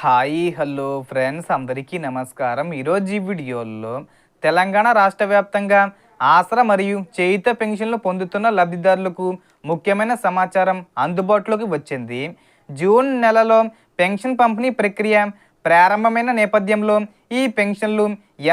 Hi hello friends అందరికీ నమస్కారం. ఈరోజు ఈ వీడియోలో తెలంగాణ రాష్ట్ర వ్యాప్తంగా ఆసరా మరియు చేయుత పెన్షన్లు పొందుతున్న లబ్ధిదారులకు ముఖ్యమైన సమాచారం అందుబాటులోకి వచ్చింది. జూన్ నెలలో పెన్షన్ పంపిణీ ప్రక్రియ ప్రారంభమైన నేపథ్యంలో ఈ పెన్షన్లు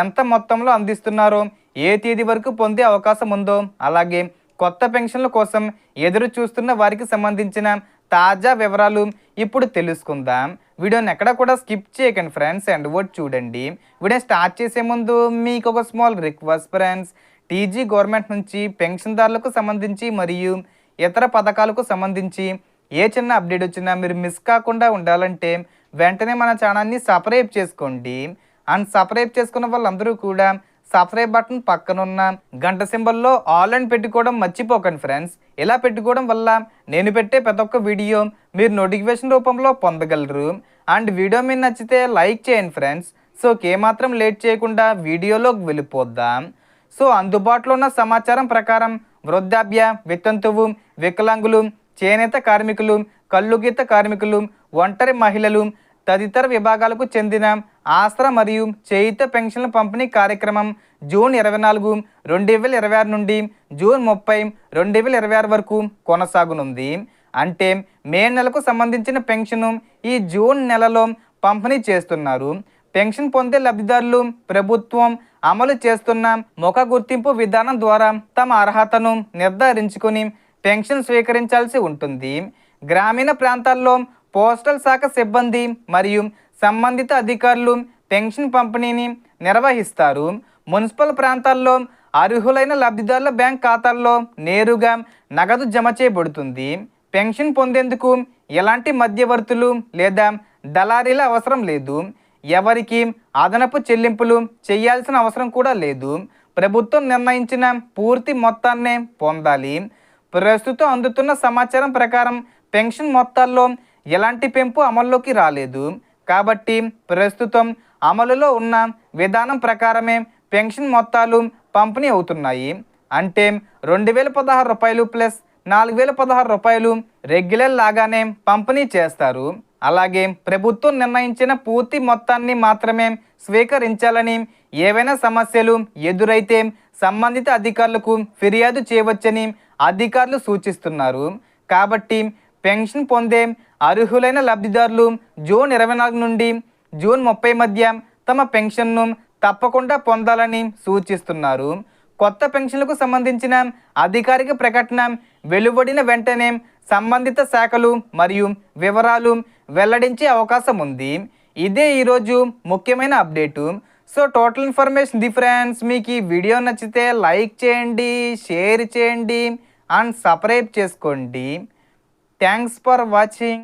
ఎంత మొత్తంలో అందిస్తున్నారో, ఏ తేదీ వరకు పొందే అవకాశం ఉందో, అలాగే కొత్త పెన్షన్ల కోసం ఎదురు చూస్తున్న వారికి సంబంధించిన తాజా వివరాలు ఇప్పుడు తెలుసుకుందాం. వీడియోని ఎక్కడ కూడా స్కిప్ చేయకండి ఫ్రెండ్స్, అండ్ వర్డ్ చూడండి. వీడియో స్టార్ట్ చేసే ముందు మీకు ఒక small request friends. TG government నుంచి పెన్షన్దారులకు సంబంధించి మరియు ఇతర పథకాలకు సంబంధించి ఏ చిన్న అప్డేట్ వచ్చినా మీరు మిస్ కాకుండా ఉండాలంటే వెంటనే మన ఛానల్ని సబ్స్క్రైబ్ చేసుకోండి. అండ్ సబ్స్క్రైబ్ చేసుకున్న వాళ్ళందరూ కూడా సబ్స్క్రైబ్ బటన్ పక్కనున్న గంట సింబల్లో ఆల్ అని పెట్టుకోవడం మర్చిపోకండి ఫ్రెండ్స్. ఇలా పెట్టుకోవడం వల్ల నేను పెట్టే ప్రతి ఒక్క వీడియో మీరు నోటిఫికేషన్ రూపంలో పొందగలరు. అండ్ వీడియో మీరు నచ్చితే లైక్ చేయండి ఫ్రెండ్స్. సో ఏమాత్రం లేట్ చేయకుండా వీడియోలోకి వెళ్ళిపోద్దాం. సో అందుబాటులో ఉన్న సమాచారం ప్రకారం వృద్ధాప్య, వితంతువు, వికలాంగులు, చేనేత కార్మికులు, కల్లుగీత కార్మికులు, ఒంటరి మహిళలు తదితర విభాగాలకు చెందిన ఆసరా మరియు చేయుత పెన్షన్ల పంపిణీ కార్యక్రమం జూన్ 24, 2026 నుండి జూన్ 30, 2026 వరకు కొనసాగనుంది. అంటే మే నెలకు సంబంధించిన పెన్షను ఈ జూన్ నెలలో పంపిణీ చేస్తున్నారు. పెన్షన్ పొందే లబ్ధిదారులు ప్రభుత్వం అమలు చేస్తున్న ముఖ గుర్తింపు విధానం ద్వారా తమ అర్హతను నిర్ధారించుకొని పెన్షన్ స్వీకరించాల్సి ఉంటుంది. గ్రామీణ ప్రాంతాల్లో పోస్టల్ శాఖ సిబ్బంది మరియు సంబంధిత అధికారులు పెన్షన్ పంపిణీని నిర్వహిస్తారు. మున్సిపల్ ప్రాంతాల్లో అర్హులైన లబ్ధిదారుల బ్యాంక్ ఖాతాల్లో నేరుగా నగదు జమ చేయబడుతుంది. పెన్షన్ పొందేందుకు ఎలాంటి మధ్యవర్తులు లేదా దళారీల అవసరం లేదు. ఎవరికి అదనపు చెల్లింపులు చేయాల్సిన అవసరం కూడా లేదు. ప్రభుత్వం నిర్ణయించిన పూర్తి మొత్తాన్నే పొందాలి. ప్రస్తుతం అందుతున్న సమాచారం ప్రకారం పెన్షన్ మొత్తాల్లో ఎలాంటి పెంపు అమల్లోకి రాలేదు. కాబట్టి ప్రస్తుతం అమలులో ఉన్న విధానం ప్రకారమే పెన్షన్ మొత్తాలు పంపిణీ అవుతున్నాయి. అంటే 2016 రూపాయలు ప్లస్ 4016 రూపాయలు రెగ్యులర్ లాగానే పంపిణీ చేస్తారు. అలాగే ప్రభుత్వం నిర్ణయించిన పూర్తి మొత్తాన్ని మాత్రమే స్వీకరించాలని, ఏవైనా సమస్యలు ఎదురైతే సంబంధిత అధికారులకు ఫిర్యాదు చేయవచ్చని అధికారులు సూచిస్తున్నారు. కాబట్టి పెన్షన్ పొందే అర్హులైన లబ్ధిదారులు జూన్ 24 నుండి జూన్ 30 మధ్య తమ పెన్షన్ను తప్పకుండా పొందాలని సూచిస్తున్నారు. కొత్త పెన్షన్లకు సంబంధించిన అధికారిక ప్రకటన వెలువడిన వెంటనే సంబంధిత శాఖలు మరియు వివరాలు వెల్లడించే అవకాశం ఉంది. ఇదే ఈరోజు ముఖ్యమైన update. So total information friends. మీకు ఈ వీడియో నచ్చితే లైక్ చేయండి, షేర్ చేయండి అండ్ సబ్స్క్రైబ్ చేసుకోండి. Thanks for watching.